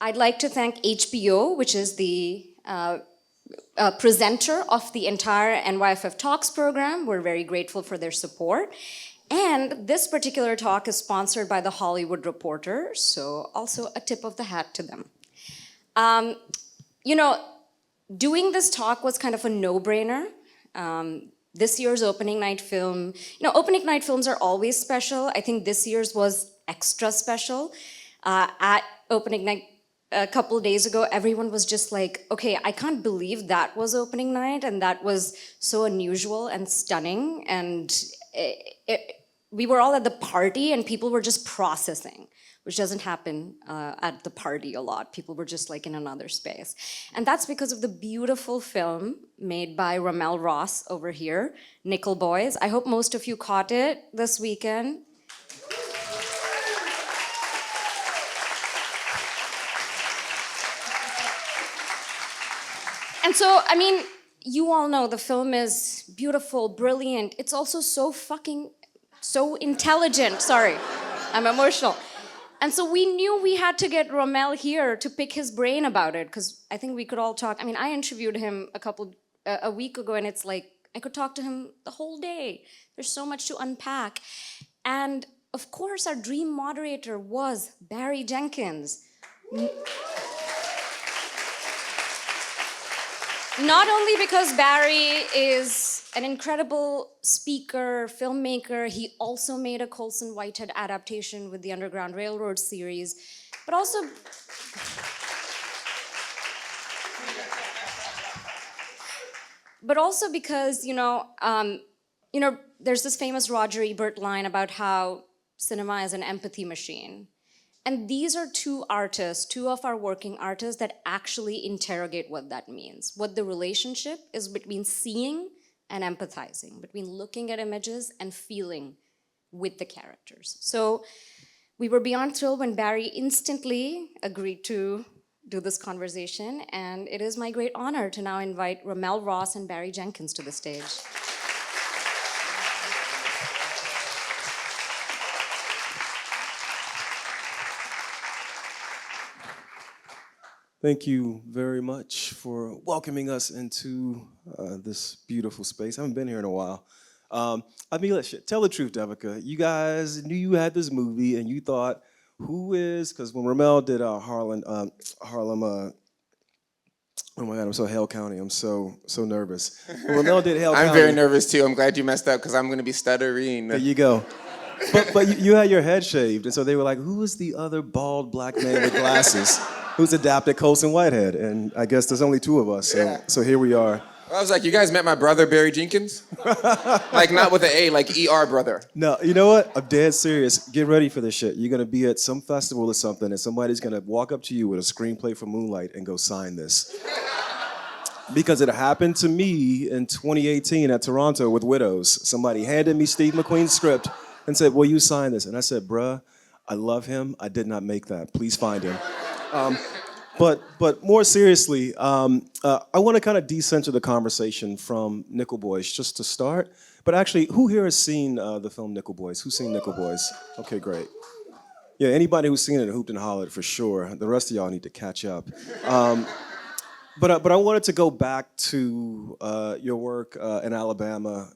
I'd like to thank HBO, which is the presenter of the entire NYFF Talks program. We're very grateful for their support. And this particular talk is sponsored by The Hollywood Reporter, so also a tip of the hat to them. You know, doing this talk was kind of a no-brainer. This year's opening night film, opening night films are always special. I think this year's was extra special. At opening night a couple of days ago, everyone was just like, okay, I can't believe that was opening night, and that was so unusual and stunning. And we were all at the party and people were just processing, which doesn't happen at the party a lot. People were just like in another space. And that's because of the beautiful film made by RaMell Ross over here, Nickel Boys. I hope most of you caught it this weekend. And so, I mean, you all know the film is beautiful, brilliant. It's also so intelligent. Sorry, I'm emotional. And so we knew we had to get RaMell here to pick his brain about it, because I think we could all talk. I mean, I interviewed him a week ago, and it's like, I could talk to him the whole day. There's so much to unpack. And of course, our dream moderator was Barry Jenkins. Not only because Barry is an incredible speaker, filmmaker, he also made a Colson Whitehead adaptation with the Underground Railroad series, but also because, there's this famous Roger Ebert line about how cinema is an empathy machine. And these are two of our working artists that actually interrogate what that means, what the relationship is between seeing and empathizing, between looking at images and feeling with the characters. So we were beyond thrilled when Barry instantly agreed to do this conversation, and it is my great honor to now invite RaMell Ross and Barry Jenkins to the stage. Thank you very much for welcoming us into this beautiful space. I haven't been here in a while. I mean, tell the truth, Devika. You guys knew you had this movie and you thought, who is, because when RaMell did Harlem, oh my God, I'm so Hale County, I'm so nervous. When RaMell did Hale County. I'm very nervous too, I'm glad you messed up because I'm gonna be stuttering. There you go. But you had your head shaved, and so they were like, who is the other bald black man with glasses who's adapted Colson Whitehead? And I guess there's only two of us, so here we are. I was like, you guys met my brother, Barry Jenkins? Like, not with an A, like ER brother. No, you know what? I'm dead serious. Get ready for this shit. You're gonna be at some festival or something, and somebody's gonna walk up to you with a screenplay for Moonlight and go sign this. Because it happened to me in 2018 at Toronto with Widows. Somebody handed me Steve McQueen's script and said, will you sign this? And I said, bruh, I love him. I did not make that. Please find him. But more seriously, I want to kind of decenter the conversation from Nickel Boys just to start. But actually, who here has seen the film Nickel Boys? Who's seen Nickel Boys? Okay, great. Yeah, anybody who's seen it hooped and hollered for sure. The rest of y'all need to catch up. But I wanted to go back to your work in Alabama.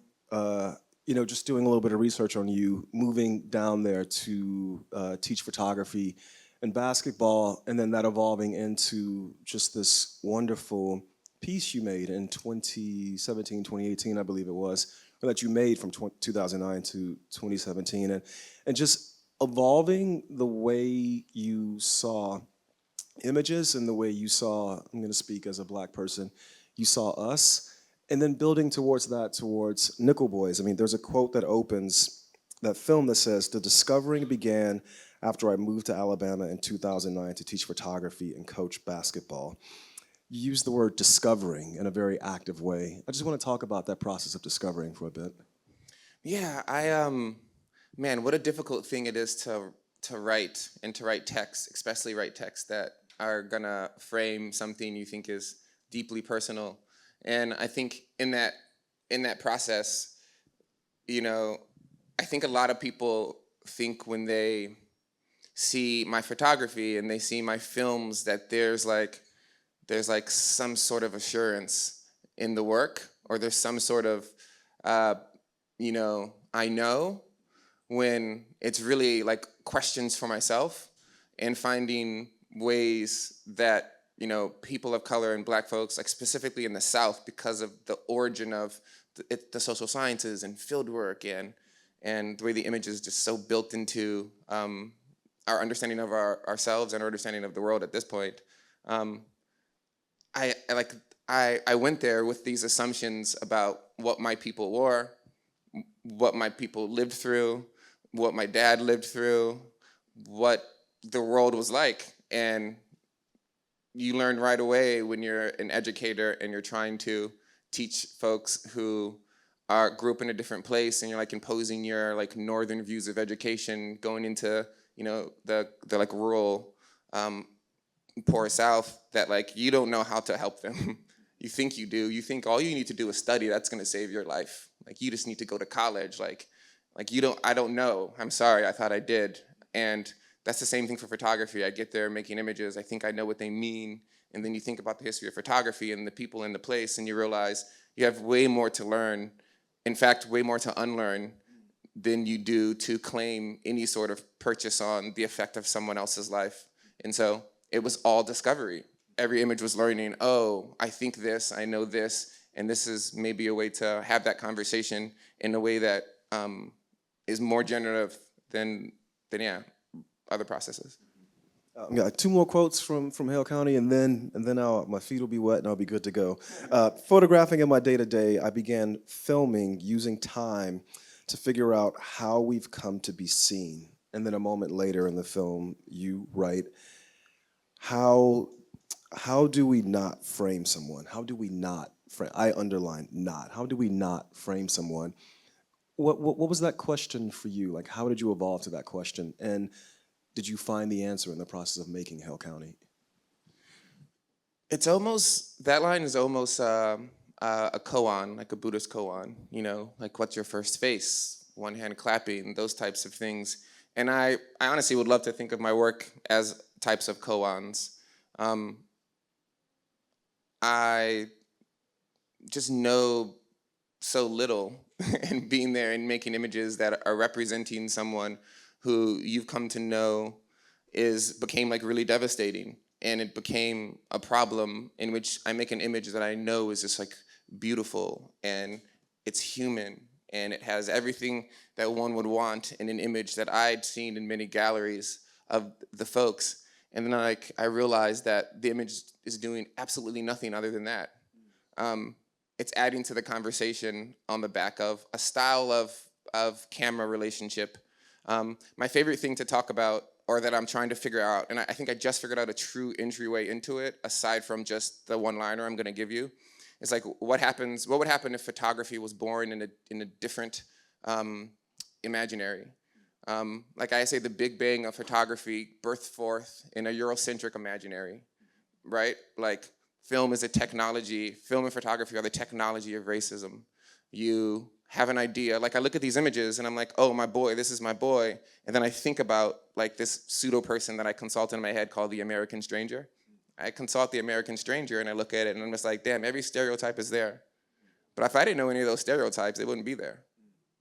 Just doing a little bit of research on you, moving down there to teach photography and basketball, and then that evolving into just this wonderful piece you made in 2017, 2018, I believe it was, or that you made from 2009 to 2017, and just evolving the way you saw images and the way you saw, I'm gonna speak as a black person, you saw us, and then building towards Nickel Boys. I mean, there's a quote that opens that film that says, the discovering began after I moved to Alabama in 2009 to teach photography and coach basketball. You use the word discovering in a very active way. I just want to talk about that process of discovering for a bit. Yeah, man, what a difficult thing it is to write, and to write text, especially write texts that are gonna frame something you think is deeply personal. And I think in that process, I think a lot of people think when they see my photography and they see my films, that there's like some sort of assurance in the work, or there's some sort of, I know, when it's really like questions for myself and finding ways that, people of color and Black folks, like specifically in the South, because of the origin of the social sciences and field work and the way the image is just so built into our understanding of ourselves and our understanding of the world at this point. I went there with these assumptions about what my people were, what my people lived through, what my dad lived through, what the world was like. And you learn right away when you're an educator and you're trying to teach folks who grew up in a different place, and you're like imposing your like northern views of education going into the like rural poor South, that like you don't know how to help them. You think you do. You think all you need to do is study. That's going to save your life. Like you just need to go to college. Like you don't. I don't know. I'm sorry. I thought I did. And that's the same thing for photography. I get there making images. I think I know what they mean. And then you think about the history of photography and the people in the place, and you realize you have way more to learn. In fact, way more to unlearn than you do to claim any sort of purchase on the effect of someone else's life. And so it was all discovery. Every image was learning, oh, I think this, I know this, and this is maybe a way to have that conversation in a way that is more generative than other processes. Got two more quotes from Hale County, and then my feet will be wet and I'll be good to go. Photographing in my day-to-day, I began filming using time to figure out how we've come to be seen. And then a moment later in the film, you write, how do we not frame someone? How do we not frame? I underline not. How do we not frame someone? What was that question for you? Like, how did you evolve to that question? And did you find the answer in the process of making Hale County? It's almost, that line is almost a koan, like a Buddhist koan, like what's your first face? One hand clapping, those types of things. And I honestly would love to think of my work as types of koans. I just know so little, and being there and making images that are representing someone who you've come to know became like really devastating. And it became a problem in which I make an image that I know is just like beautiful, and it's human, and it has everything that one would want in an image that I'd seen in many galleries of the folks. And then I realized that the image is doing absolutely nothing other than that. It's adding to the conversation on the back of a style of camera relationship. My favorite thing to talk about, or that I'm trying to figure out, and I think I just figured out a true entryway into it, aside from just the one-liner I'm gonna give you, is like what would happen if photography was born in a different imaginary? Like I say, the Big Bang of photography birthed forth in a Eurocentric imaginary, right? Like film is a technology, film and photography are the technology of racism. You have an idea, like I look at these images and I'm like, oh, my boy, this is my boy. And then I think about like this pseudo person that I consult in my head called the American stranger. I consult the American stranger and I look at it and I'm just like, damn, every stereotype is there. But if I didn't know any of those stereotypes, they wouldn't be there,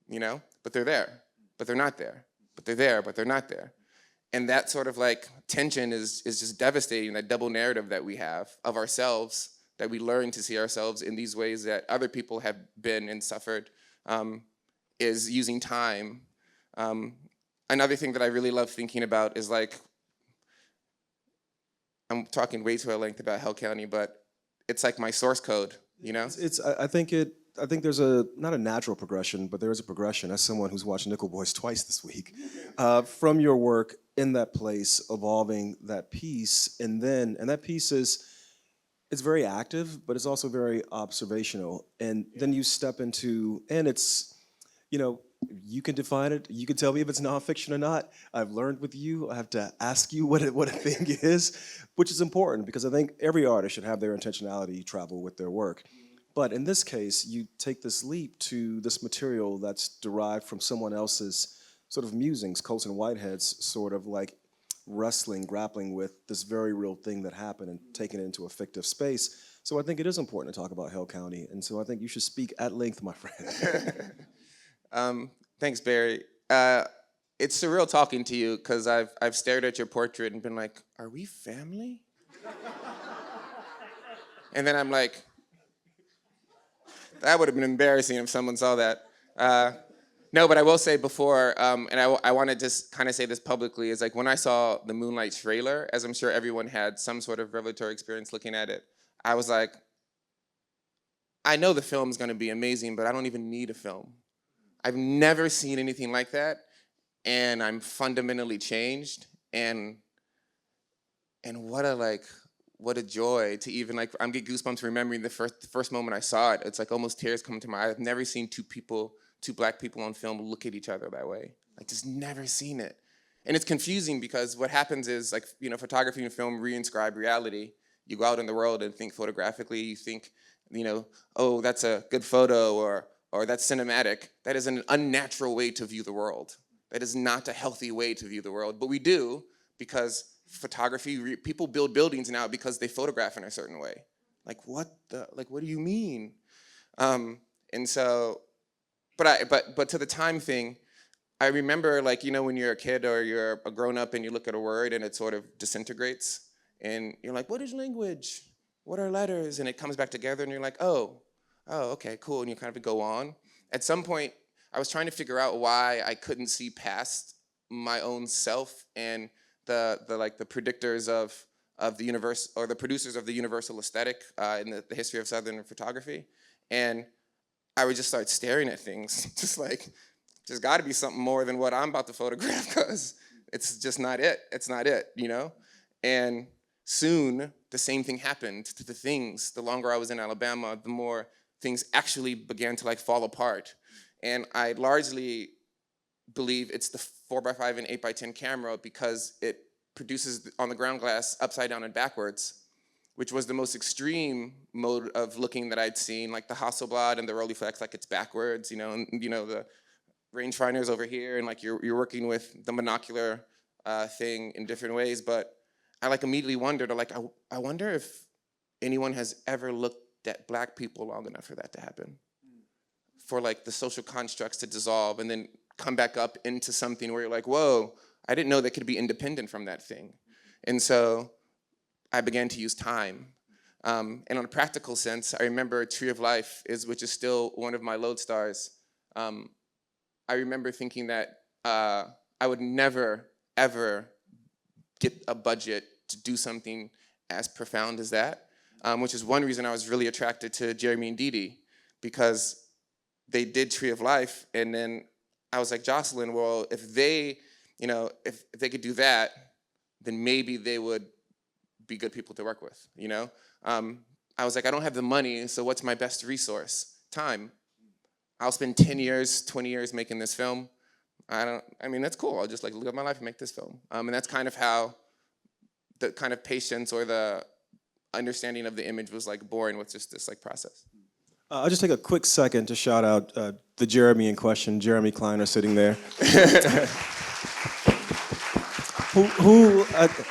But they're there, but they're not there. But they're there, but they're not there. And that sort of like tension is just devastating, that double narrative that we have of ourselves, that we learn to see ourselves in these ways that other people have been and suffered, is using time. Another thing that I really love thinking about is like, I'm talking way too at length about Hale County, but it's like my source code, I think there's not a natural progression, but there is a progression. As someone who's watched Nickel Boys twice this week, from your work in that place, evolving that piece, and that piece it's very active, but it's also very observational. And then you step into, and it's, you can define it. You can tell me if it's nonfiction or not. I've learned with you. I have to ask you what a thing is, which is important because I think every artist should have their intentionality travel with their work. But in this case, you take this leap to this material that's derived from someone else's sort of musings, Colson Whitehead's sort of like wrestling, grappling with this very real thing that happened and taking it into a fictive space. So I think it is important to talk about Hale County, and so I think you should speak at length, my friend. Thanks, Barry. It's surreal talking to you because I've stared at your portrait and been like, are we family? And then I'm like, that would have been embarrassing if someone saw that. No, but I will say before, and I want to just kind of say this publicly, is like when I saw the Moonlight trailer, as I'm sure everyone had some sort of revelatory experience looking at it, I was like, I know the film's gonna be amazing, but I don't even need a film. I've never seen anything like that, and I'm fundamentally changed, and what a joy to even like, I'm getting goosebumps remembering the first moment I saw it. It's like almost tears come to my eyes. I've never seen two black people on film look at each other that way. Like just never seen it. And it's confusing because what happens is like, you know, photography and film reinscribe reality. You go out in the world and think photographically, you think, you know, oh, that's a good photo or that's cinematic. That is an unnatural way to view the world. That is not a healthy way to view the world. But we do because photography, people build buildings now because they photograph in a certain way. Like what do you mean? And so, but to the time thing, I remember like, you know, when you're a kid or you're a grown up and you look at a word and it sort of disintegrates and you're like, what is language? What are letters? And it comes back together and you're like, oh, okay, cool. And you kind of go on. At some point, I was trying to figure out why I couldn't see past my own self and the predictors of the universe, or the producers of the universal aesthetic in the history of Southern photography. And I would just start staring at things, just like, there's got to be something more than what I'm about to photograph because it's just not it. It's not it, you know? And soon, the same thing happened to the things. The longer I was in Alabama, the more things actually began to like fall apart. And I largely believe it's the 4x5 and 8x10 camera because it produces on the ground glass upside down and backwards, which was the most extreme mode of looking that I'd seen, like the Hasselblad and the Rolleiflex, like it's backwards, you know, and you know the rangefinder's over here, and like you're working with the monocular thing in different ways. But I like immediately wondered, like I wonder if anyone has ever looked at black people long enough for that to happen, for like the social constructs to dissolve and then come back up into something where you're like, whoa, I didn't know that could be independent from that thing. And so I began to use time. And on a practical sense, I remember Tree of Life, which is still one of my lodestars. I remember thinking that I would never, ever get a budget to do something as profound as that, which is one reason I was really attracted to Jeremy and Dee, because they did Tree of Life, and then I was like, Jocelyn, well, if they, you know, if they could do that, then maybe they would be good people to work with, you know? I was like, I don't have the money, so what's my best resource? Time. I'll spend 10 years, 20 years making this film. I mean, that's cool. I'll just like live my life and make this film. And that's kind of how the kind of patience or the understanding of the image was like born with just this like process. I'll just take a quick second to shout out the Jeremy in question, Jeremy Kleiner sitting there. It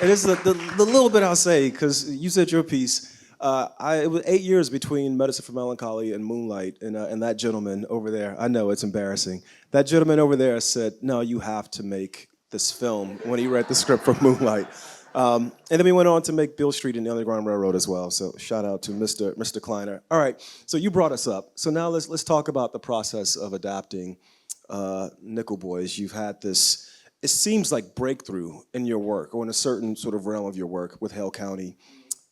is the little bit I'll say, because you said your piece. It was 8 years between Medicine for Melancholy and Moonlight, and that gentleman over there, I know it's embarrassing. That gentleman over there said, no, you have to make this film when he read the script for Moonlight. And then we went on to make Beale Street and the Underground Railroad as well. So shout out to Mr. Kleiner. All right, so you brought us up. So now let's talk about the process of adapting Nickel Boys. You've had this, it seems like breakthrough in your work, or in a certain sort of realm of your work with Hale County.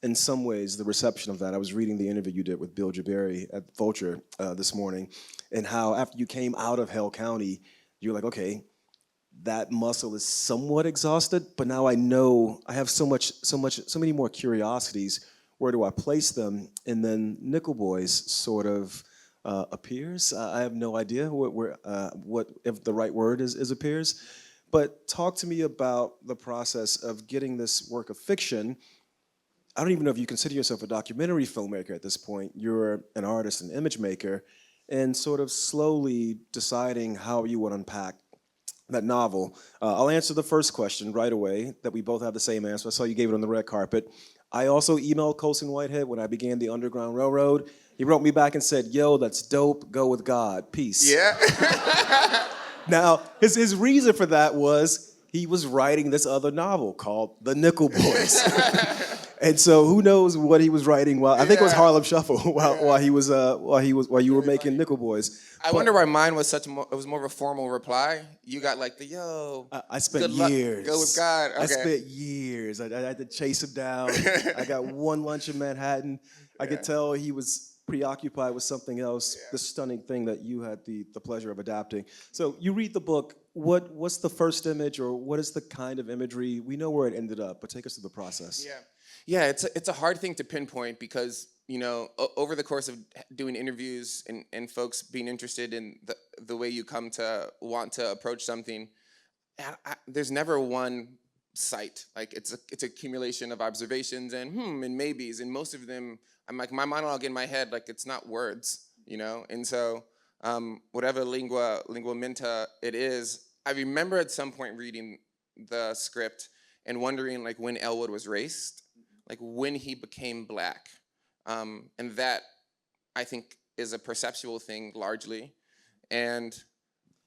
In some ways, the reception of that, I was reading the interview you did with Bill Jabari at Vulture this morning, and how after you came out of Hale County, you're like, okay, that muscle is somewhat exhausted, but now I know I have so many more curiosities. Where do I place them? And then Nickel Boys sort of appears. I have no idea what if the right word is appears. But talk to me about the process of getting this work of fiction. I don't even know if you consider yourself a documentary filmmaker at this point. You're an artist, an image maker, and sort of slowly deciding how you would unpack that novel. I'll answer the first question right away, that we both have the same answer. I saw you gave it on the red carpet. I also emailed Colson Whitehead when I began the Underground Railroad. He wrote me back and said, yo, that's dope, go with God, peace. Yeah. Now, his reason for that was he was writing this other novel called The Nickel Boys. And so who knows what he was writing while I think it was Harlem Shuffle while you were making Nickel Boys. I wonder why mine was it was more of a formal reply. You got like the yo. I spent good luck, years. go with God. Okay. I spent years. I had to chase him down. I got one lunch in Manhattan. I could tell he was preoccupied with something else. The stunning thing that you had the pleasure of adapting. So you read the book. What's the first image, or what is the kind of imagery? We know where it ended up, but take us through the process. Yeah, it's a hard thing to pinpoint because, you know, over the course of doing interviews and folks being interested in the way you come to want to approach something, there's never one site. Like it's a accumulation of observations and maybes, and most of them, I'm like, my monologue in my head, like it's not words, you know? And so whatever lingua menta it is, I remember at some point reading the script and wondering like when Elwood was raced, like when he became black. And that, I think, is a perceptual thing largely. And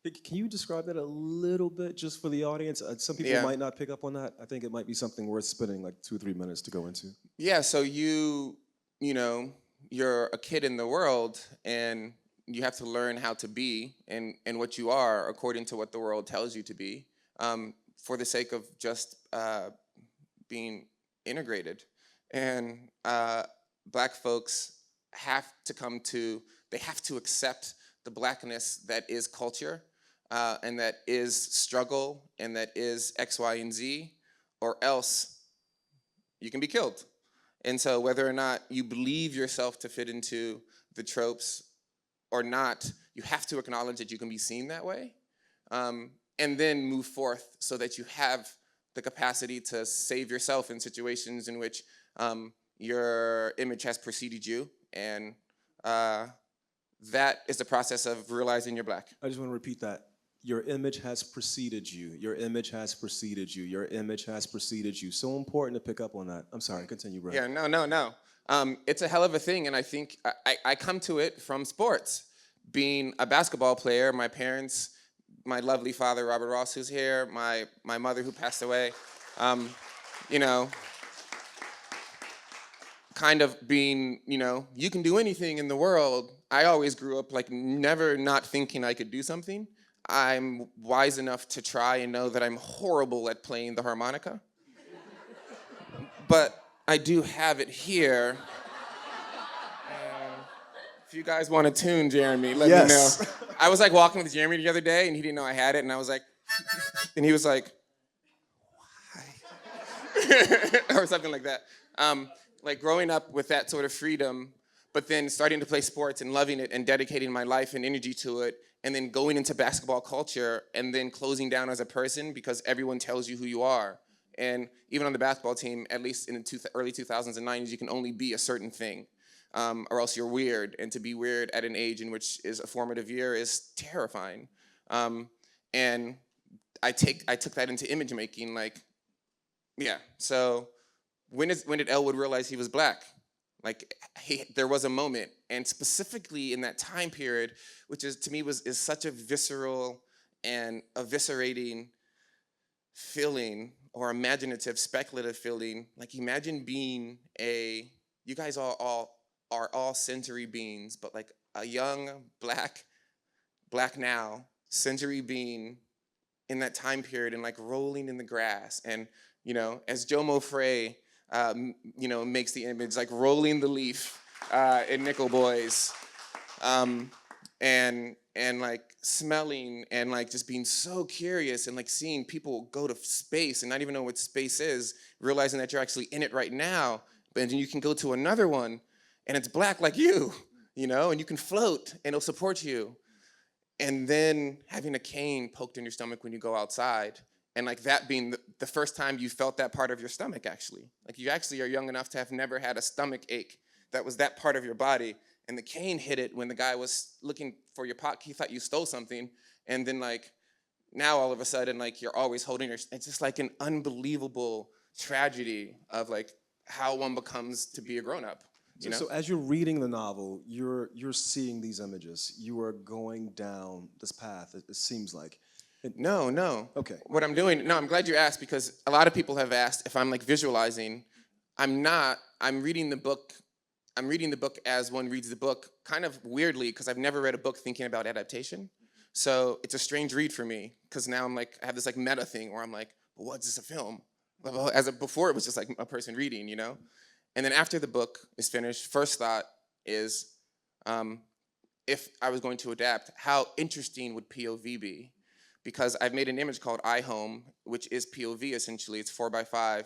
can you describe that a little bit just for the audience? Some people might not pick up on that. I think it might be something worth spending like 2 or 3 minutes to go into. Yeah, so you know, you're a kid in the world and you have to learn how to be and what you are according to what the world tells you to be, for the sake of just being integrated. And black folks have to accept the blackness that is culture, and that is struggle, and that is X, Y, and Z, or else you can be killed. And so whether or not you believe yourself to fit into the tropes or not, you have to acknowledge that you can be seen that way, and then move forth so that you have the capacity to save yourself in situations in which your image has preceded you, and that is the process of realizing you're black. I just want to repeat that. Your image has preceded you. Your image has preceded you. Your image has preceded you. So important to pick up on that. I'm sorry, continue, bro. Yeah, no. It's a hell of a thing, and I think I come to it from sports. Being a basketball player, my parents, my lovely father, RaMell Ross, who's here, my mother who passed away, you know, kind of being, you know, you can do anything in the world. I always grew up like never not thinking I could do something. I'm wise enough to try and know that I'm horrible at playing the harmonica. But I do have it here. And if you guys want to tune Jeremy, let me know. I was like walking with Jeremy the other day and he didn't know I had it, and I was like, and he was like, why? Or something like that. Like growing up with that sort of freedom, but then starting to play sports and loving it and dedicating my life and energy to it, and then going into basketball culture and then closing down as a person because everyone tells you who you are. And even on the basketball team, at least in the early 2000s and 90s, you can only be a certain thing, or else you're weird. And to be weird at an age in which is a formative year is terrifying. And I took that into image making, like, yeah. So when did Elwood realize he was black? Like, there was a moment, and specifically in that time period, which is to me is such a visceral and eviscerating feeling, or imaginative, speculative feeling. Like, imagine being you guys are all sensory beings, but like a young black now sensory being in that time period, and like rolling in the grass, and you know, as Jomo Frey, you know, makes the image, like rolling the leaf in Nickel Boys, and like smelling and like just being so curious, and like seeing people go to space and not even know what space is, realizing that you're actually in it right now, but then you can go to another one and it's black like you know, and you can float and it'll support you. And then having a cane poked in your stomach when you go outside, and like that being the first time you felt that part of your stomach, actually. Like, you actually are young enough to have never had a stomach ache that was that part of your body. And the cane hit it when the guy was looking for your pocket. He thought you stole something. And then like now all of a sudden, like, you're always holding her. It's just like an unbelievable tragedy of like how one becomes to be a grown-up. So as you're reading the novel, you're seeing these images. You are going down this path, it seems like. No. Okay. What I'm doing, no, I'm glad you asked, because a lot of people have asked if I'm like visualizing. I'm not. I'm reading the book as one reads the book, kind of weirdly, because I've never read a book thinking about adaptation. So it's a strange read for me, because now I'm like, I have this like meta thing where I'm like, well, what's this, a film? Before it was just like a person reading, And then after the book is finished, first thought is, if I was going to adapt, how interesting would POV be? Because I've made an image called iHome, which is POV essentially. It's 4x5.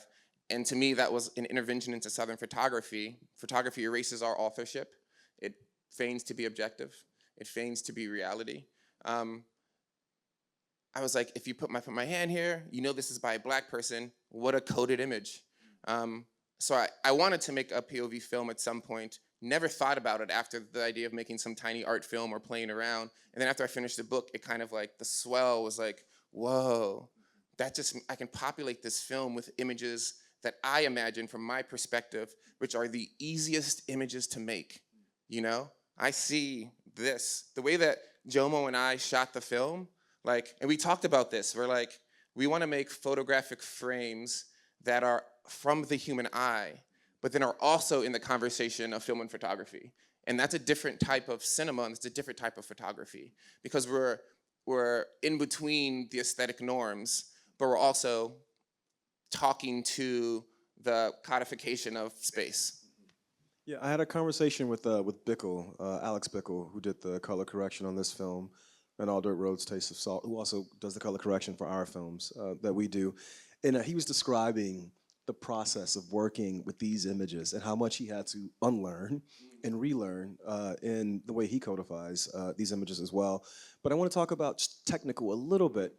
And to me, that was an intervention into Southern photography. Photography erases our authorship. It feigns to be objective. It feigns to be reality. I was like, if you put my hand here, this is by a black person. What a coded image. So I wanted to make a POV film at some point. Never thought about it after the idea of making some tiny art film or playing around. And then after I finished the book, it kind of like, the swell was like, whoa, I can populate this film with images that I imagine from my perspective, which are the easiest images to make, I see this. The way that Jomo and I shot the film, and we talked about this, we want to make photographic frames that are from the human eye, but then are also in the conversation of film and photography. And that's a different type of cinema, and it's a different type of photography, because we're in between the aesthetic norms, but we're also talking to the codification of space. Yeah, I had a conversation with Bickle, Alex Bickle, who did the color correction on this film, and All Dirt Road's Taste of Salt, who also does the color correction for our films that we do. And he was describing the process of working with these images and how much he had to unlearn and relearn in the way he codifies these images as well. But I want to talk about technical a little bit.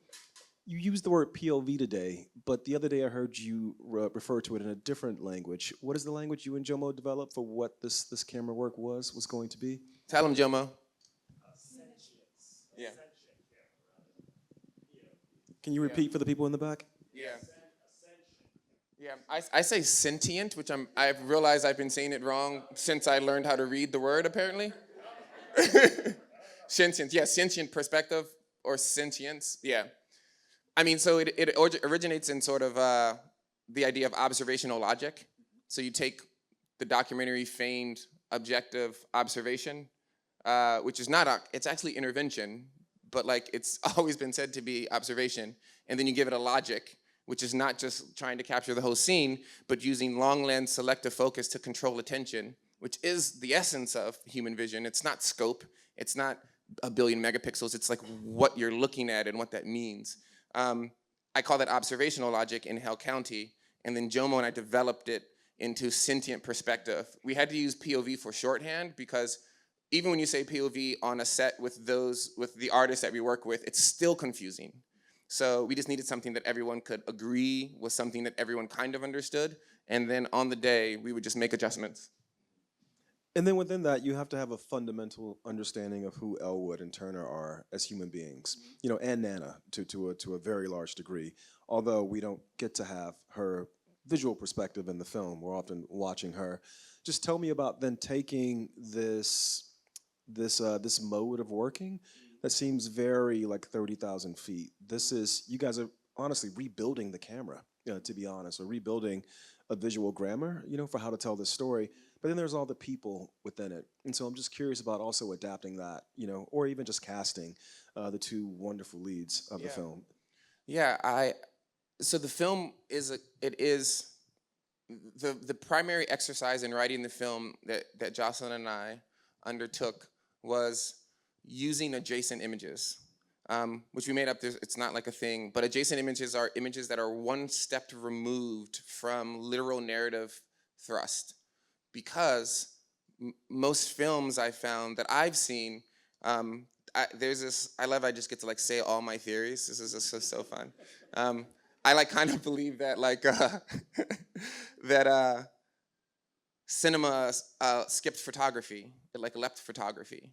You used the word POV today, but the other day I heard you refer to it in a different language. What is the language you and Jomo developed for what this camera work was going to be? Tell him, Jomo. Yeah. Can you repeat for the people in the back? Yeah. Yeah, I say sentient, which I've realized I've been saying it wrong since I learned how to read the word, apparently. Sentient, yeah, sentient perspective or sentience, yeah. I mean, so it originates in sort of the idea of observational logic. So you take the documentary feigned objective observation, which is not, it's actually intervention, but it's always been said to be observation, and then you give it a logic, which is not just trying to capture the whole scene, but using long lens selective focus to control attention, which is the essence of human vision. It's not scope, it's not a billion megapixels, it's like what you're looking at and what that means. I call that observational logic in Hell County, and then Jomo and I developed it into sentient perspective. We had to use POV for shorthand because even when you say POV on a set with the artists that we work with, it's still confusing. So we just needed something that everyone could agree was something that everyone kind of understood, and then on the day, we would just make adjustments. And then within that, you have to have a fundamental understanding of who Elwood and Turner are as human beings, and Nana to a very large degree. Although we don't get to have her visual perspective in the film, we're often watching her. Just tell me about then taking this mode of working that seems very like 30,000 feet. You guys are honestly rebuilding the camera, to be honest, or rebuilding a visual grammar, for how to tell this story. But then there's all the people within it. And so I'm just curious about also adapting that, or even just casting the two wonderful leads of the film. Yeah, so the film is the primary exercise in writing the film that Jocelyn and I undertook was using adjacent images, which we made up. It's not like a thing, but adjacent images are images that are one step removed from literal narrative thrust. Because most films I found that I've seen, there's this, I love I just get to say all my theories. This is just so fun. I kind of believe that that cinema skipped photography. It leapt photography,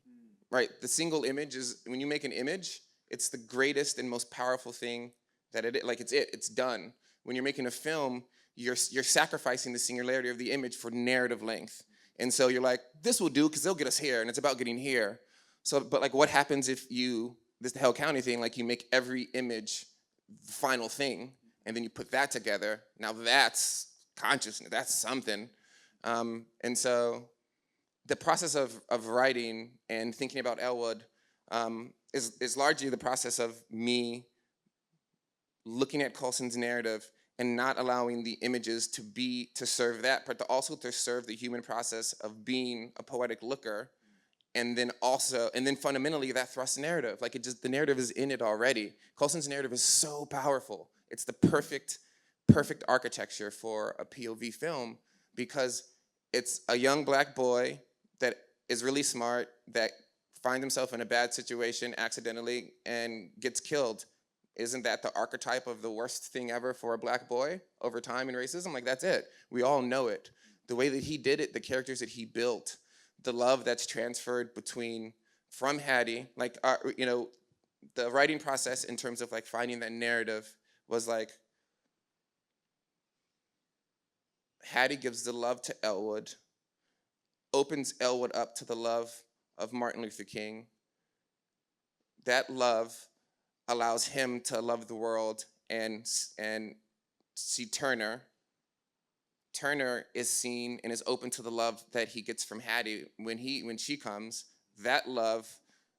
right? The single image is, when you make an image, It's the greatest and most powerful thing that it's done. When you're making a film, you're sacrificing the singularity of the image for narrative length. And so you're like, this will do because they'll get us here, and it's about getting here. So, but like, what happens if this Hell County thing, like you make every image the final thing, and then you put that together? Now that's consciousness, that's something. And so the process of writing and thinking about Elwood is largely the process of me looking at Colson's narrative and not allowing the images to serve that, but also to serve the human process of being a poetic looker, and then fundamentally that thrusts narrative. Like the narrative is in it already. Colson's narrative is so powerful. It's the perfect architecture for a POV film, because it's a young black boy that is really smart, that finds himself in a bad situation accidentally and gets killed. Isn't that the archetype of the worst thing ever for a black boy over time in racism? Like, that's it. We all know it. The way that he did it, the characters that he built, the love that's transferred from Hattie, like, the writing process in terms of like finding that narrative was like, Hattie gives the love to Elwood, opens Elwood up to the love of Martin Luther King. That love allows him to love the world and see Turner. Turner is seen and is open to the love that he gets from Hattie when she comes. That love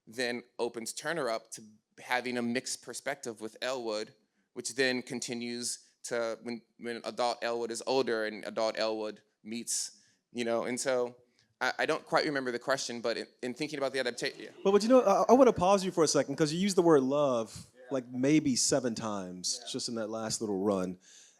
then opens Turner up to having a mixed perspective with Elwood, which then continues to when adult Elwood is older and adult Elwood meets, and so I don't quite remember the question, but in thinking about the adaptation. Yeah. But I want to pause you for a second, because you used the word love like maybe 7 times just in that last little run.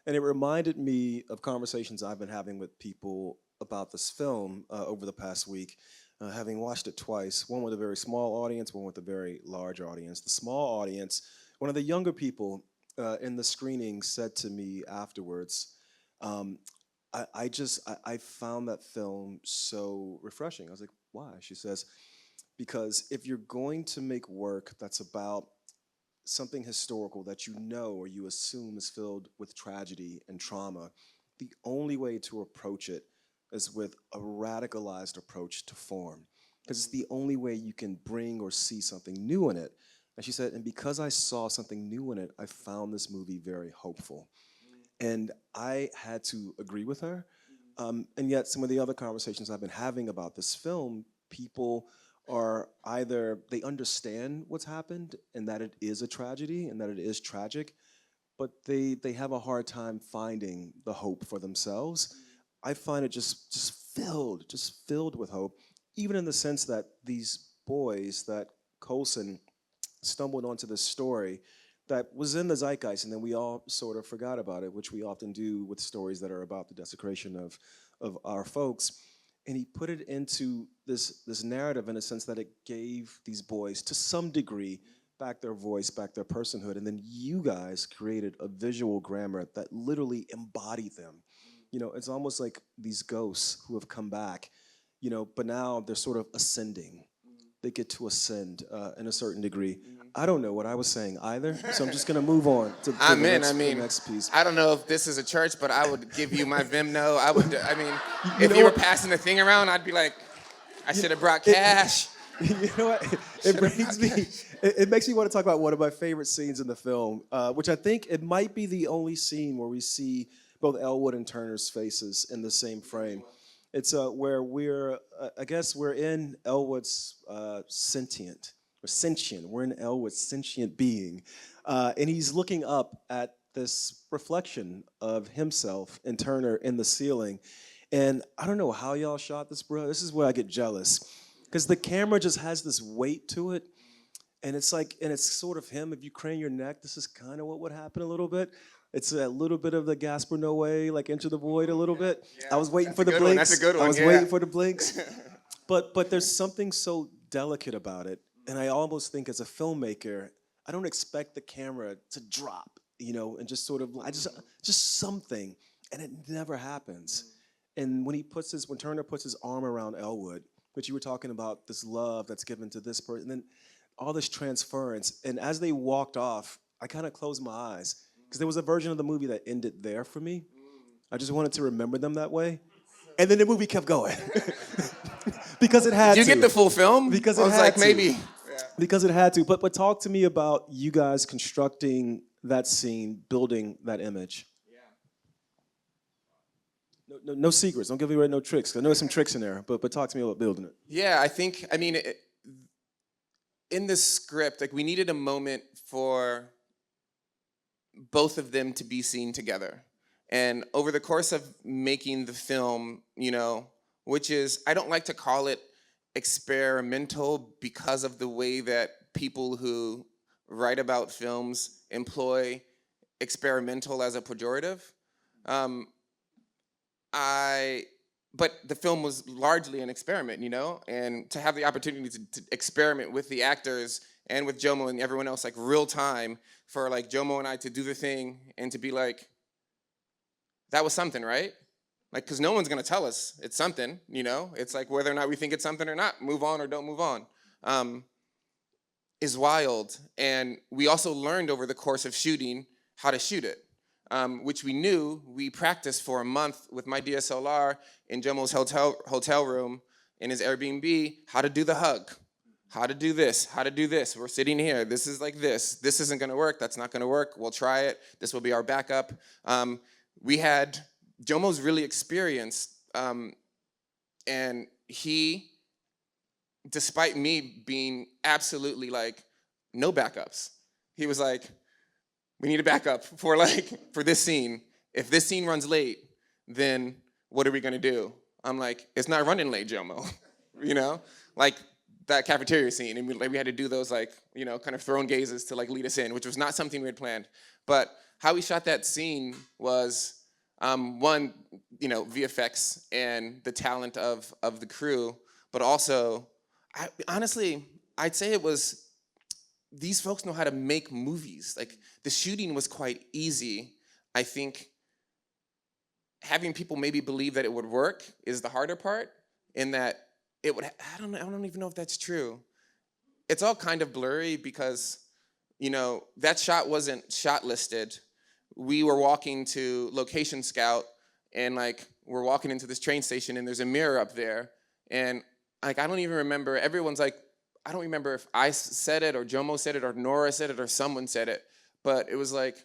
And it reminded me of conversations I've been having with people about this film over the past week, having watched it twice, one with a very small audience, one with a very large audience. The small audience, one of the younger people in the screening said to me afterwards, I found that film so refreshing. I was like, why? She says, because if you're going to make work that's about something historical that you know or you assume is filled with tragedy and trauma, the only way to approach it is with a radicalized approach to form, because it's the only way you can bring or see something new in it. And she said, and because I saw something new in it, I found this movie very hopeful. And I had to agree with her. And yet some of the other conversations I've been having about this film, people are either they understand what's happened and that it is a tragedy and that it is tragic, but they have a hard time finding the hope for themselves. I find it just filled with hope, even in the sense that these boys, that Colson stumbled onto this story that was in the zeitgeist, and then we all sort of forgot about it, which we often do with stories that are about the desecration of our folks. And he put it into this narrative in a sense that it gave these boys, to some degree, back their voice, back their personhood. And then you guys created a visual grammar that literally embodied them. It's almost like these ghosts who have come back, but now they're sort of ascending. They get to ascend in a certain degree. I don't know what I was saying either, so I'm just gonna move on to the next piece. I don't know if this is a church, but I would give you my Venmo. If you were passing the thing around, I'd be like, I should have brought cash. You know what? It makes me want to talk about one of my favorite scenes in the film, which I think it might be the only scene where we see both Elwood and Turner's faces in the same frame. It's where we're in Elwood's sentient. We're in Elwood's sentient being. And he's looking up at this reflection of himself and Turner in the ceiling. And I don't know how y'all shot this, bro. This is where I get jealous. Because the camera just has this weight to it. And it's sort of him. If you crane your neck, this is kind of what would happen a little bit. It's a little bit of the Gaspar Noé, like Into the Void a little bit. Yeah, I was waiting for the blinks. That's a good one. I was waiting for the blinks. But there's something so delicate about it. And I almost think as a filmmaker, I don't expect the camera to drop, and just sort of, just something. And it never happens. And when Turner puts his arm around Elwood, which you were talking about, this love that's given to this person, then all this transference. And as they walked off, I kind of closed my eyes because there was a version of the movie that ended there for me. I just wanted to remember them that way. And then the movie kept going. Because it had to. Did you get the full film? Because I it was had like, to. maybe. Because it had to. But talk to me about you guys constructing that scene, building that image. No secrets. Don't give away no tricks. I know there's some tricks in there, but talk to me about building it. Yeah, I mean, in this script, like we needed a moment for both of them to be seen together. And over the course of making the film, you know, which is, I don't like to call it experimental because of the way that people who write about films employ experimental as a pejorative. But the film was largely an experiment, you know? And to have the opportunity to experiment with the actors and with Jomo and everyone else, like real time, for like Jomo and I to do the thing and to be like, that was something, right? Like, because no one's gonna tell us it's something, you know? It's like whether or not we think it's something or not, move on or don't move on, is wild. And we also learned over the course of shooting how to shoot it. Which we knew. We practiced for a month with my DSLR in Jomo's hotel room in his Airbnb, how to do the hug, how to do this, how to do this. We're sitting here, this is like this. This isn't gonna work, that's not gonna work, we'll try it. This will be our backup. Jomo's really experienced, and he, despite me being absolutely like, no backups, he was like, we need a backup for this scene. If this scene runs late, then what are we gonna do? I'm like, it's not running late, Jomo. You know? Like that cafeteria scene, and we had to do those like, you know, kind of thrown gazes to like lead us in, which was not something we had planned. But how we shot that scene was, one, you know, VFX and the talent of the crew, but also, honestly, I'd say it was, these folks know how to make movies. Like, the shooting was quite easy. I think having people maybe believe that it would work is the harder part, in that it would, I don't even know if that's true. It's all kind of blurry because, you know, that shot wasn't shot listed. We were walking to Location Scout, and like, we're walking into this train station and there's a mirror up there. And like, I don't even remember, everyone's like, I don't remember if I said it or Jomo said it or Nora said it or someone said it, but it was like,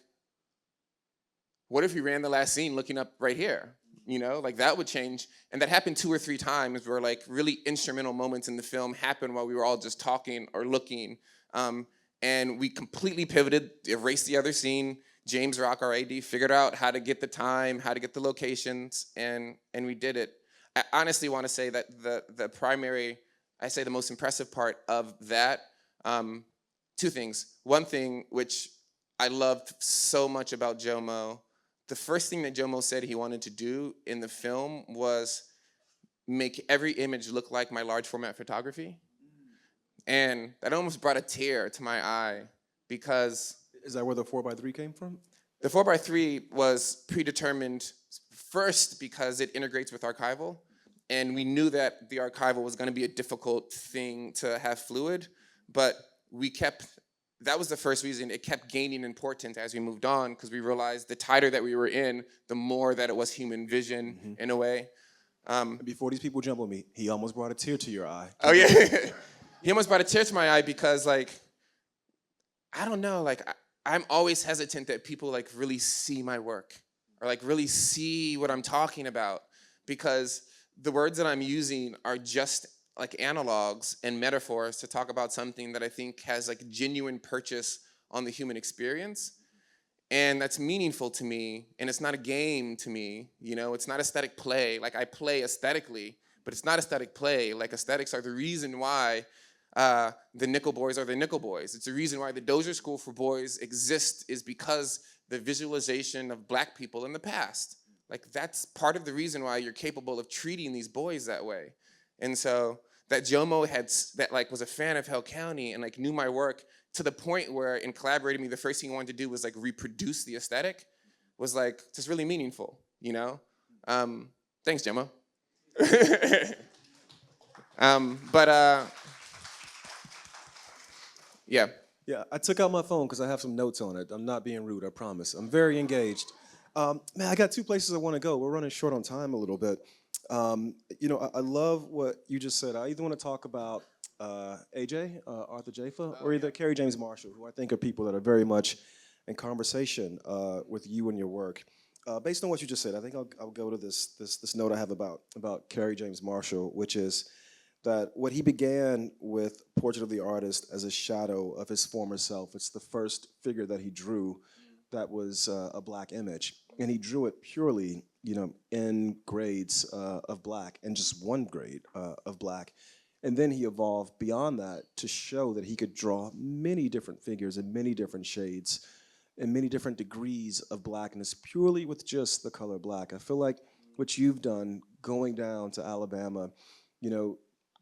what if we ran the last scene looking up right here? You know, like that would change. And that happened 2 or 3 times where like really instrumental moments in the film happened while we were all just talking or looking. And we completely pivoted, erased the other scene. James Rock, our AD, figured out how to get the time, how to get the locations, and we did it. I honestly want to say that the primary, I say the most impressive part of that, 2 things. One thing which I loved so much about Jomo, the first thing that Jomo said he wanted to do in the film was make every image look like my large format photography. And that almost brought a tear to my eye because... Is that where the 4x3 came from? The 4x3 was predetermined first because it integrates with archival. And we knew that the archival was gonna be a difficult thing to have fluid, but that was the first reason it kept gaining importance as we moved on, because we realized the tighter that we were in, the more that it was human vision in a way. Before these people jump on me, he almost brought a tear to your eye. Oh yeah, he almost brought a tear to my eye because like, I don't know, like I'm always hesitant that people like really see my work or like really see what I'm talking about, because the words that I'm using are just like analogs and metaphors to talk about something that I think has like genuine purchase on the human experience. And that's meaningful to me, and it's not a game to me, you know, it's not aesthetic play. Like I play aesthetically, but it's not aesthetic play. Like aesthetics are the reason why the Nickel Boys are the Nickel Boys. It's the reason why the Dozier School for Boys exists, is because the visualization of Black people in the past. Like that's part of the reason why you're capable of treating these boys that way. And so that Jomo was a fan of Hell County and like knew my work to the point where in collaborating with me, the first thing he wanted to do was like reproduce the aesthetic, was like just really meaningful, you know? Thanks, Jomo. Yeah. Yeah, I took out my phone because I have some notes on it. I'm not being rude, I promise. I'm very engaged. Man, I got two places I want to go. We're running short on time a little bit. I love what you just said. I either want to talk about AJ, Arthur Jafa, or either Kerry James Marshall, who I think are people that are very much in conversation with you and your work. Based on what you just said, I think I'll go to this note I have about Kerry James Marshall, which is that what he began with Portrait of the Artist as a shadow of his former self. It's the first figure that he drew that was a black image. And he drew it purely, in grades of black, and just one grade of black. And then he evolved beyond that to show that he could draw many different figures in many different shades and many different degrees of blackness purely with just the color black. I feel like what you've done going down to Alabama,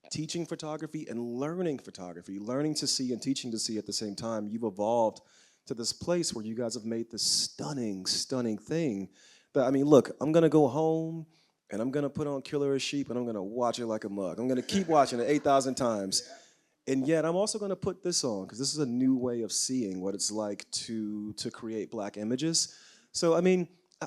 teaching photography and learning photography, learning to see and teaching to see at the same time, you've evolved to this place where you guys have made this stunning, stunning thing. That, look, I'm gonna go home and I'm gonna put on Killer as Sheep and I'm gonna watch it like a mug. I'm gonna keep watching it 8,000 times. And yet I'm also gonna put this on because this is a new way of seeing what it's like to create black images. So,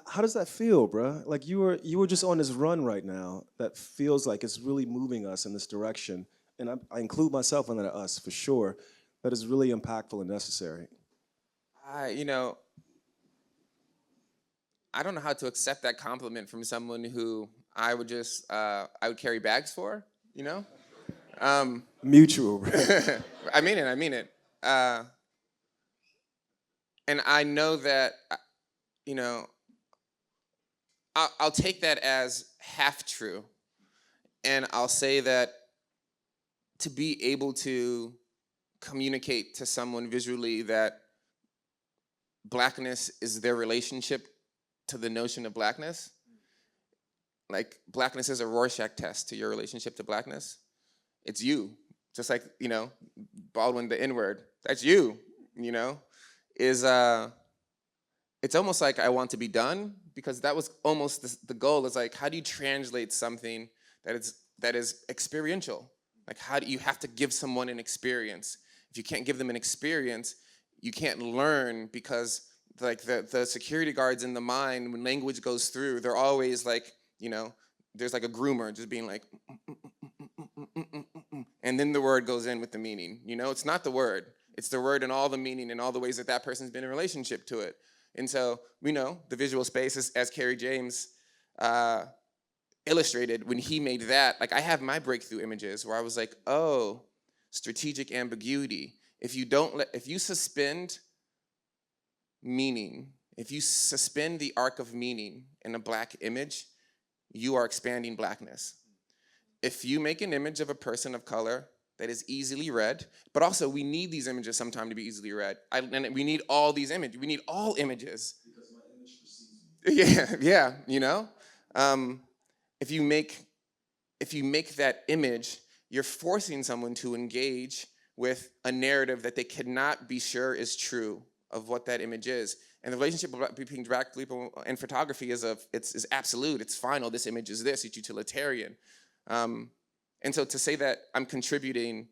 how does that feel, bruh? Like you were just on this run right now that feels like it's really moving us in this direction. And I include myself in that us for sure. That is really impactful and necessary. I don't know how to accept that compliment from someone who I would carry bags for, Mutual, right? I mean it. And I know that, I'll take that as half true. And I'll say that to be able to communicate to someone visually that blackness is their relationship to the notion of blackness, like blackness is a Rorschach test to your relationship to blackness. It's you. Just like, Baldwin, the N-word, that's you, it's almost like I want to be done, because that was almost the goal, is like, how do you translate something that is experiential? Like, how do you have to give someone an experience? If you can't give them an experience, you can't learn, because like the security guards in the mind, when language goes through, they're always like, there's like a groomer just being like, and then the word goes in with the meaning. It's not the word. It's the word and all the meaning and all the ways that person's been in relationship to it. And so we know the visual space, as Kerry James illustrated, when he made that, like I have my breakthrough images where I was like, oh, strategic ambiguity. If you suspend meaning, if you suspend the arc of meaning in a black image, you are expanding blackness. If you make an image of a person of color that is easily read, but also we need these images sometime to be easily read. And we need all these images. We need all images. Because my image precedes me. Yeah. If you make that image, you're forcing someone to engage with a narrative that they cannot be sure is true of what that image is. And the relationship between black people and photography is absolute. It's final. This image is this. It's utilitarian. And so to say that I'm contributing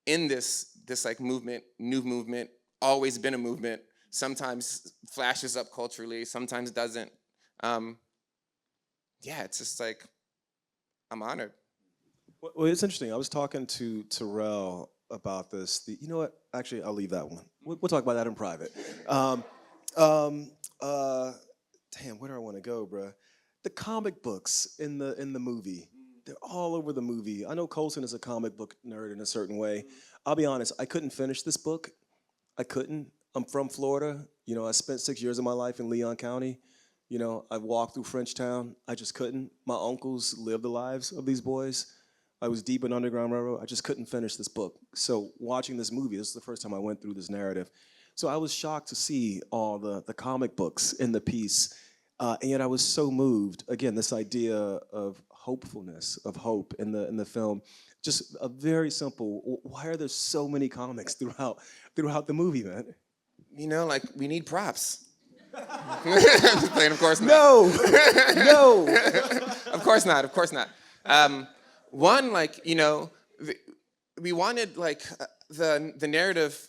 in this like movement, new movement, always been a movement, sometimes flashes up culturally, sometimes doesn't. It's just like, I'm honored. Well, it's interesting. I was talking to Terrell about this. You know what? Actually, I'll leave that one. We'll talk about that in private. Damn, where do I want to go, bruh? The comic books in the movie. They're all over the movie. I know Colson is a comic book nerd in a certain way. I'll be honest, I couldn't finish this book. I couldn't. I'm from Florida. I spent 6 years of my life in Leon County. I walked through Frenchtown. I just couldn't. My uncles lived the lives of these boys. I was deep in Underground Railroad. I just couldn't finish this book. So watching this movie, this is the first time I went through this narrative. So I was shocked to see all the comic books in the piece. And yet I was so moved. Again, this idea of hopefulness, of hope in the film. Just a very simple, why are there so many comics throughout the movie, man? Like, we need props. Playing, of course not. No. Of course not. One, like, we wanted, like, the narrative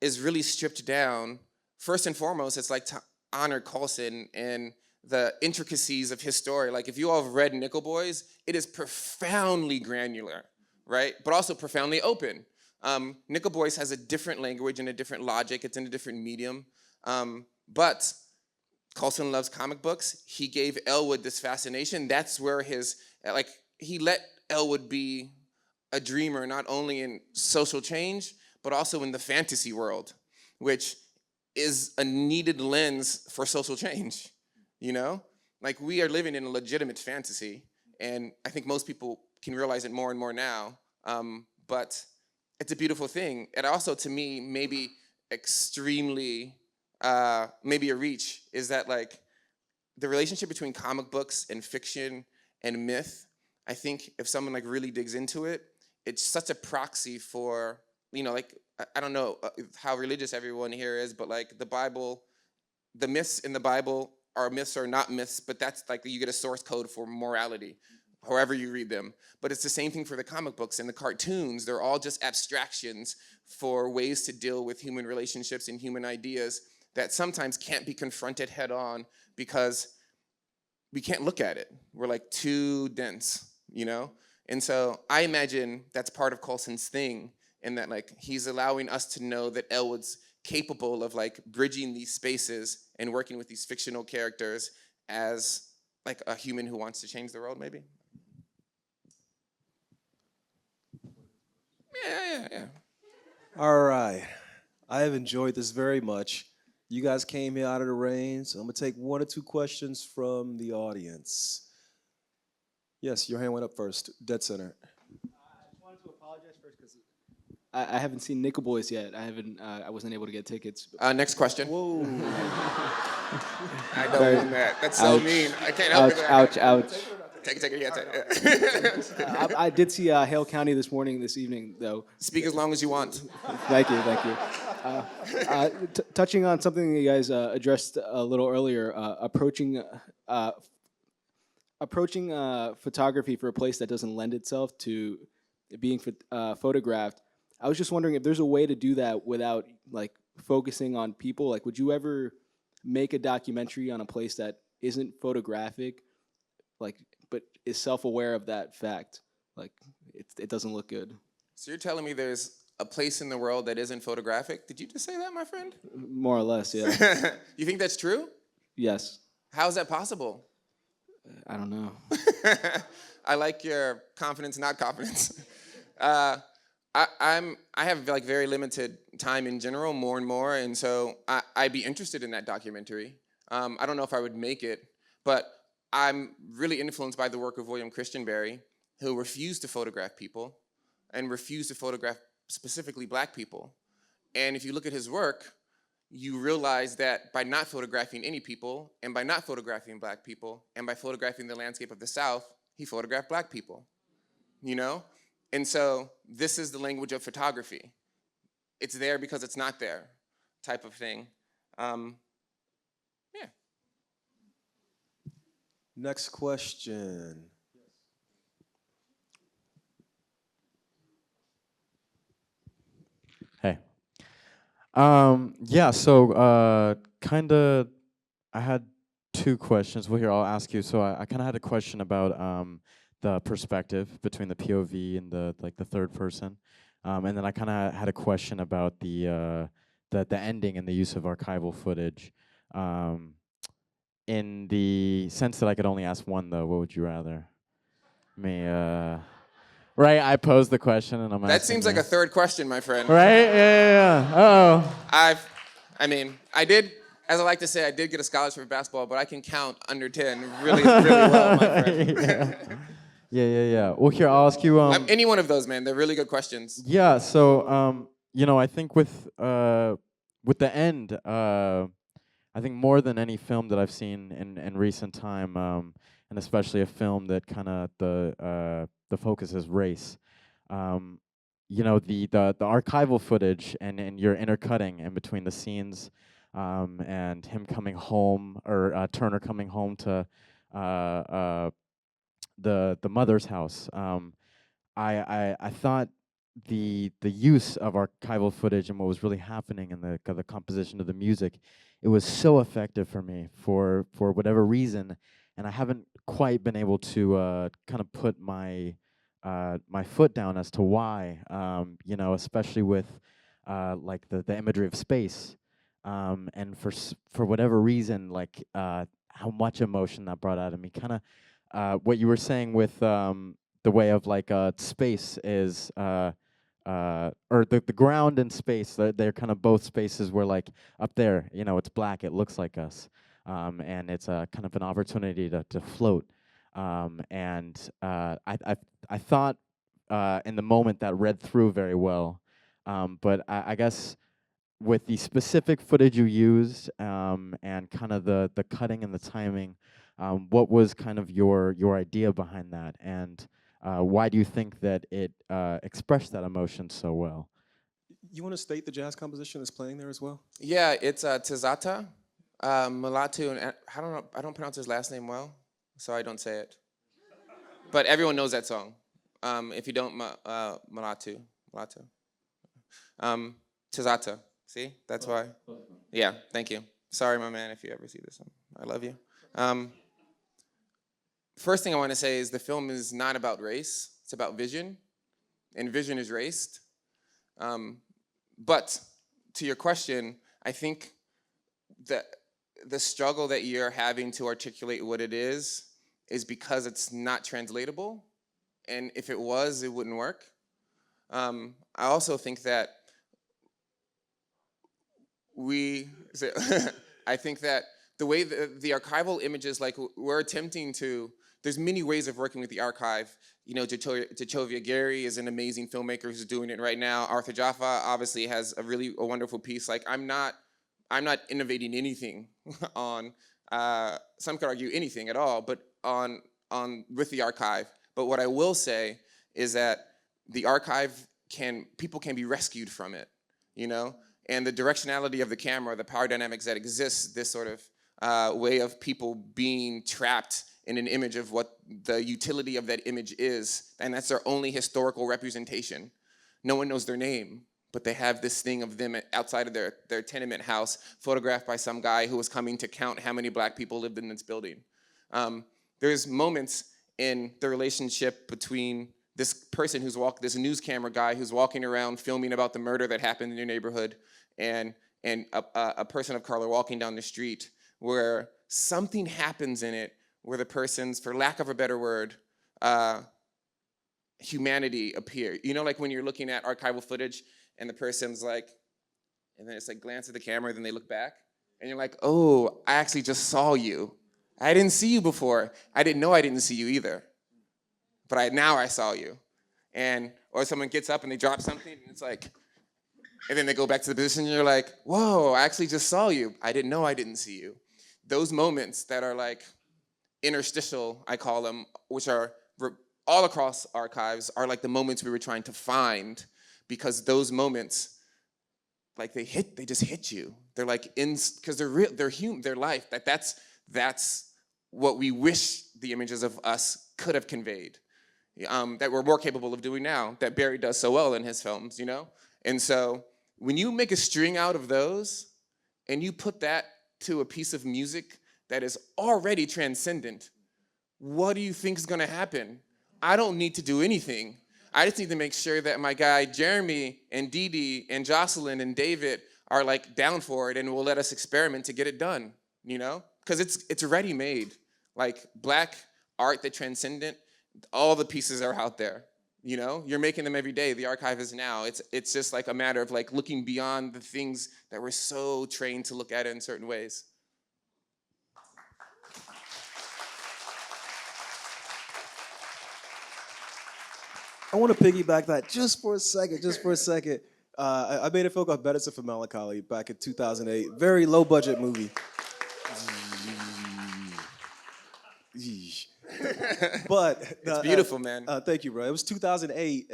is really stripped down. First and foremost, it's like to honor Colson and the intricacies of his story. Like, if you all have read Nickel Boys, it is profoundly granular, right? But also profoundly open. Nickel Boys has a different language and a different logic. It's in a different medium. But Colson loves comic books. He gave Elwood this fascination. That's where he let Elwood be a dreamer, not only in social change, but also in the fantasy world, which is a needed lens for social change, you know? Like, we are living in a legitimate fantasy, and I think most people can realize it more and more now, but it's a beautiful thing. And also, to me, maybe extremely, maybe a reach, is that, like, the relationship between comic books and fiction and myth, I think if someone, like, really digs into it, it's such a proxy for, you know, like, I don't know how religious everyone here is, but, like, the Bible, the myths in the Bible are myths or not myths, but that's like, you get a source code for morality, however you read them. But it's the same thing for the comic books and the cartoons. They're all just abstractions for ways to deal with human relationships and human ideas that sometimes can't be confronted head on because we can't look at it. We're, like, too dense, you know? And so I imagine that's part of Colson's thing, in that, like, he's allowing us to know that Elwood's capable of, like, bridging these spaces and working with these fictional characters as, like, a human who wants to change the world, maybe. Yeah. All right. I have enjoyed this very much. You guys came here out of the rain, so I'm going to take 1 or 2 questions from the audience. Yes, your hand went up first. Dead center. I just wanted to apologize first because I haven't seen Nickel Boys yet. I wasn't able to get tickets. Next question. Whoa. I don't want that. That's so mean. I can't help it. Ouch. Take it. Yeah, take it. I did see Hale County this evening, though. Speak as long as you want. Thank you. Touching on something you guys addressed a little earlier, approaching photography for a place that doesn't lend itself to being photographed. I was just wondering if there's a way to do that without, like, focusing on people. Like, would you ever make a documentary on a place that isn't photographic, like, but is self-aware of that fact? Like, it doesn't look good. So you're telling me there's a place in the world that isn't photographic? Did you just say that, my friend? More or less, yeah. You think that's true? Yes. How is that possible? I don't know. I like your confidence, not confidence. I have, like, very limited time in general, more and more, and so I'd be interested in that documentary. I don't know if I would make it, but I'm really influenced by the work of William Christian Barry, who refused to photograph people and refused to photograph specifically Black people. And if you look at his work, you realize that by not photographing any people, and by not photographing Black people, and by photographing the landscape of the South, he photographed Black people, you know? And so this is the language of photography. It's there because it's not there, type of thing. Yeah. Next question. Hey. Yeah, so I had 2 questions. Well, here, I'll ask you. So I kind of had a question about the perspective between the POV and the third person. And then I kind of had a question about the ending and the use of archival footage. In the sense that I could only ask one, though, what would you rather? Right, I posed the question and I'm asking. That seems like a third question, my friend. Right? Yeah. Uh-oh. I did, as I like to say, I did get a scholarship for basketball, but I can count under 10 really, really well, my friend. Yeah. Well, here, I'll ask you. Any one of those, man. They're really good questions. Yeah, so, I think with the end, I think more than any film that I've seen in recent time, and especially a film that kind of the focus is race, the archival footage and your intercutting in between the scenes, and him coming home, or Turner coming home to the mother's house. I thought the use of archival footage and what was really happening in the composition of the music, it was so effective for me for whatever reason, and I haven't quite been able to kind of put my my foot down as to why. You know, especially with like the imagery of space, and for whatever reason, like how much emotion that brought out of me. Kind of what you were saying with the way of like space is. Or the ground and space, they're kind of both spaces where like up there, you know, it's black, it looks like us, and it's a kind of an opportunity to float. And I thought in the moment that read through very well, but I guess with the specific footage you used and kind of the cutting and the timing, what was kind of your idea behind that, and why do you think that it expressed that emotion so well? You want to state the jazz composition that's playing there as well? Yeah, it's Tizata, Mulatu, and I don't pronounce his last name well, so I don't say it. But everyone knows that song. If you don't, Mulatu. Tizata. See, that's why. Yeah, thank you. Sorry, my man, if you ever see this. I love you. First thing I want to say is the film is not about race. It's about vision, and vision is raced. But to your question, I think that the struggle that you're having to articulate what it is because it's not translatable. And if it was, it wouldn't work. I also think that I think that the way the archival images, like we're attempting to, there's many ways of working with the archive. You know, Jachovia Gary is an amazing filmmaker who's doing it right now. Arthur Jaffa obviously has a wonderful piece. Like I'm not innovating anything on, some could argue anything at all, but with the archive. But what I will say is that the archive people can be rescued from it, you know? And the directionality of the camera, the power dynamics that exists, this sort of way of people being trapped in an image of what the utility of that image is, and that's their only historical representation. No one knows their name, but they have this thing of them outside of their tenement house, photographed by some guy who was coming to count how many black people lived in this building. There's moments in the relationship between this person this news camera guy who's walking around filming about the murder that happened in your neighborhood, and a person of color walking down the street, where something happens in it where the person's, for lack of a better word, humanity appear. You know, like when you're looking at archival footage and the person's like, and then it's like glance at the camera, then they look back, and you're like, oh, I actually just saw you. I didn't see you before. I didn't know I didn't see you either. But now I saw you. Or someone gets up and they drop something, and it's like, and then they go back to the position, and you're like, whoa, I actually just saw you. I didn't know I didn't see you. Those moments that are like interstitial, I call them, which are all across archives, are like the moments we were trying to find, because those moments, like they just hit you. They're like because they're real, they're human, they're life. That's what we wish the images of us could have conveyed, that we're more capable of doing now, that Barry does so well in his films, you know? And so when you make a string out of those and you put that to a piece of music that is already transcendent, what do you think is gonna happen? I don't need to do anything. I just need to make sure that my guy Jeremy and Dee Dee and Jocelyn and David are like down for it and will let us experiment to get it done, you know? Because it's already made. Like black art, the transcendent, all the pieces are out there. You know, you're making them every day. The archive is now. It's just like a matter of like looking beyond the things that we're so trained to look at in certain ways. I want to piggyback that just for a second. I made a film called Medicine for Melancholy back in 2008. Very low budget movie. But it's beautiful, man. Thank you, bro. It was 2008,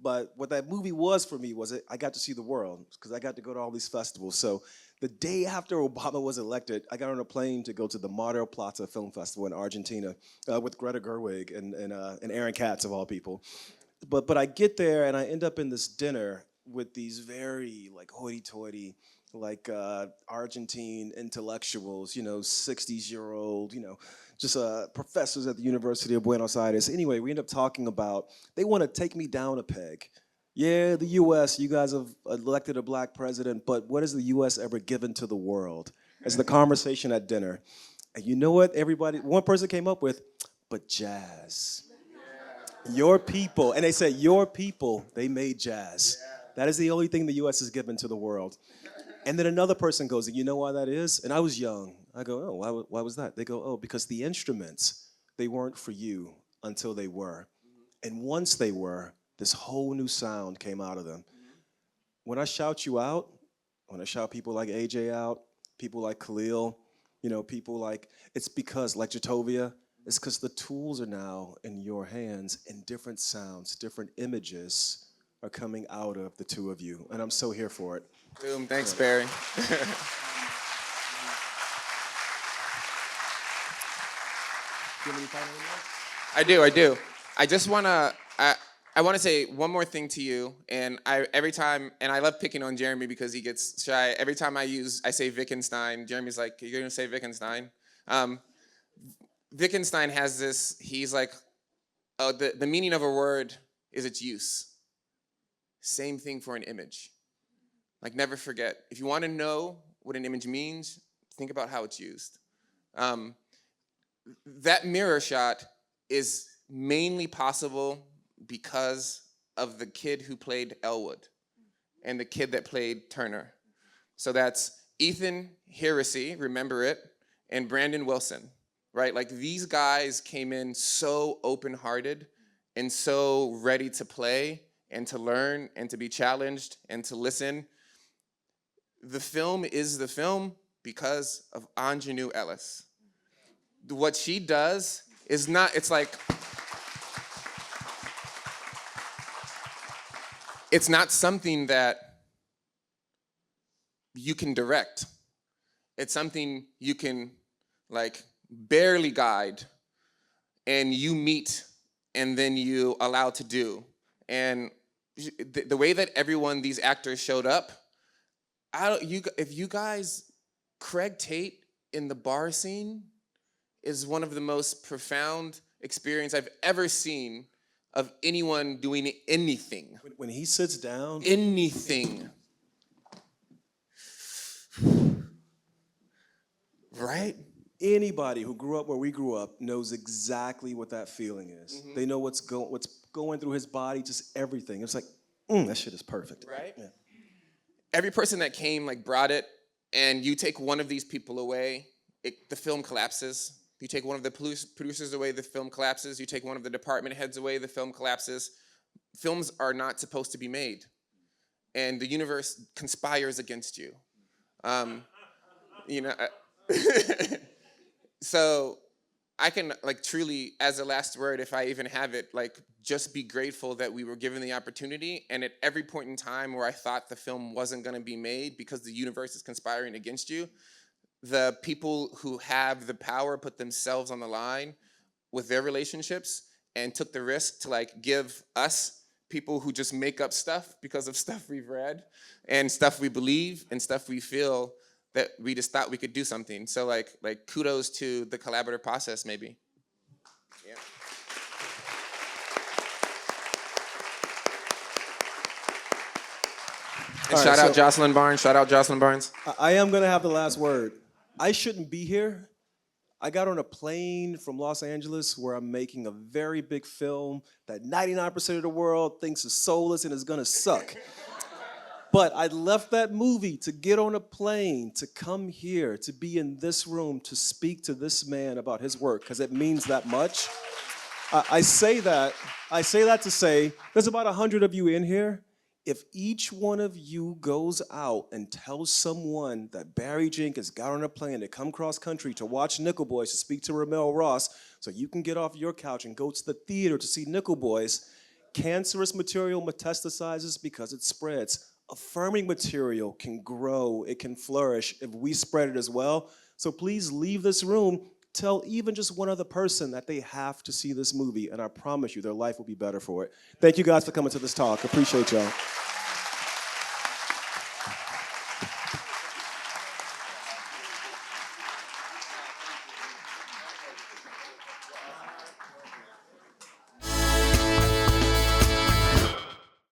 but what that movie was for me was I got to see the world, because I got to go to all these festivals. So the day after Obama was elected, I got on a plane to go to the Mar del Plata Film Festival in Argentina with Greta Gerwig and Aaron Katz, of all people. but I get there and I end up in this dinner with these very like hoity-toity, like Argentine intellectuals, 60s-year-old, just professors at the University of Buenos Aires. Anyway, we end up talking about they want to take me down a peg. Yeah, the U.S., you guys have elected a black president, but what has the U.S. ever given to the world? As the conversation at dinner. And you know what one person came up with, but jazz. Your people, and they said, your people, they made jazz. That is the only thing the U.S. has given to the world. And then another person goes, and you know why that is? And I was young. I go, oh, why was that? They go, oh, because the instruments, they weren't for you until they were. And once they were, this whole new sound came out of them. When I shout you out, when I shout people like AJ out, people like Khalil, people like, it's because, like Jatovia, it's because the tools are now in your hands and different sounds, different images are coming out of the two of you. And I'm so here for it. Boom, thanks, Barry. I do. I just wanna, I wanna say one more thing to you, and every time, and I love picking on Jeremy because he gets shy. Every time I say Wittgenstein, Jeremy's like, you're gonna say Wittgenstein? Wittgenstein has this, he's like, the meaning of a word is its use. Same thing for an image. Like, never forget. If you want to know what an image means, think about how it's used. That mirror shot is mainly possible because of the kid who played Elwood and the kid that played Turner. So that's Ethan Heresy, remember it, and Brandon Wilson, right? Like, these guys came in so open-hearted and so ready to play and to learn and to be challenged and to listen. The film is the film because of Anjanou Ellis. What she does is not, it's not something that you can direct. It's something you can barely guide and you meet and then you allow to do. And the way that these actors showed up, if you guys, Craig Tate in the bar scene is one of the most profound experience I've ever seen of anyone doing anything. When he sits down. Anything. Right? Anybody who grew up where we grew up knows exactly what that feeling is. Mm-hmm. They know what's going through his body, just everything. It's like, that shit is perfect. Right? Yeah. Every person that came brought it, and you take one of these people away, the film collapses. You take one of the producers away, the film collapses. You take one of the department heads away, the film collapses. Films are not supposed to be made, and the universe conspires against you. So I can truly, as a last word, if I even have it, just be grateful that we were given the opportunity. And at every point in time where I thought the film wasn't going to be made because the universe is conspiring against you, the people who have the power put themselves on the line with their relationships and took the risk to give us, people who just make up stuff because of stuff we've read and stuff we believe and stuff we feel, that we just thought we could do something. So kudos to the collaborative process, maybe. Yeah. And shout out Jocelyn Barnes. Shout out Jocelyn Barnes. I am gonna have the last word. I shouldn't be here. I got on a plane from Los Angeles where I'm making a very big film that 99% of the world thinks is soulless and is gonna suck. But I left that movie to get on a plane, to come here, to be in this room, to speak to this man about his work, because it means that much. I say that to say, there's about 100 of you in here. If each one of you goes out and tells someone that Barry Jenkins got on a plane to come cross country to watch Nickel Boys, to speak to RaMell Ross, so you can get off your couch and go to the theater to see Nickel Boys, cancerous material metastasizes because it spreads. Affirming material can grow, it can flourish if we spread it as well. So please leave this room tell even just one other person that they have to see this movie, and I promise you their life will be better for it. Thank you guys for coming to this talk. Appreciate y'all.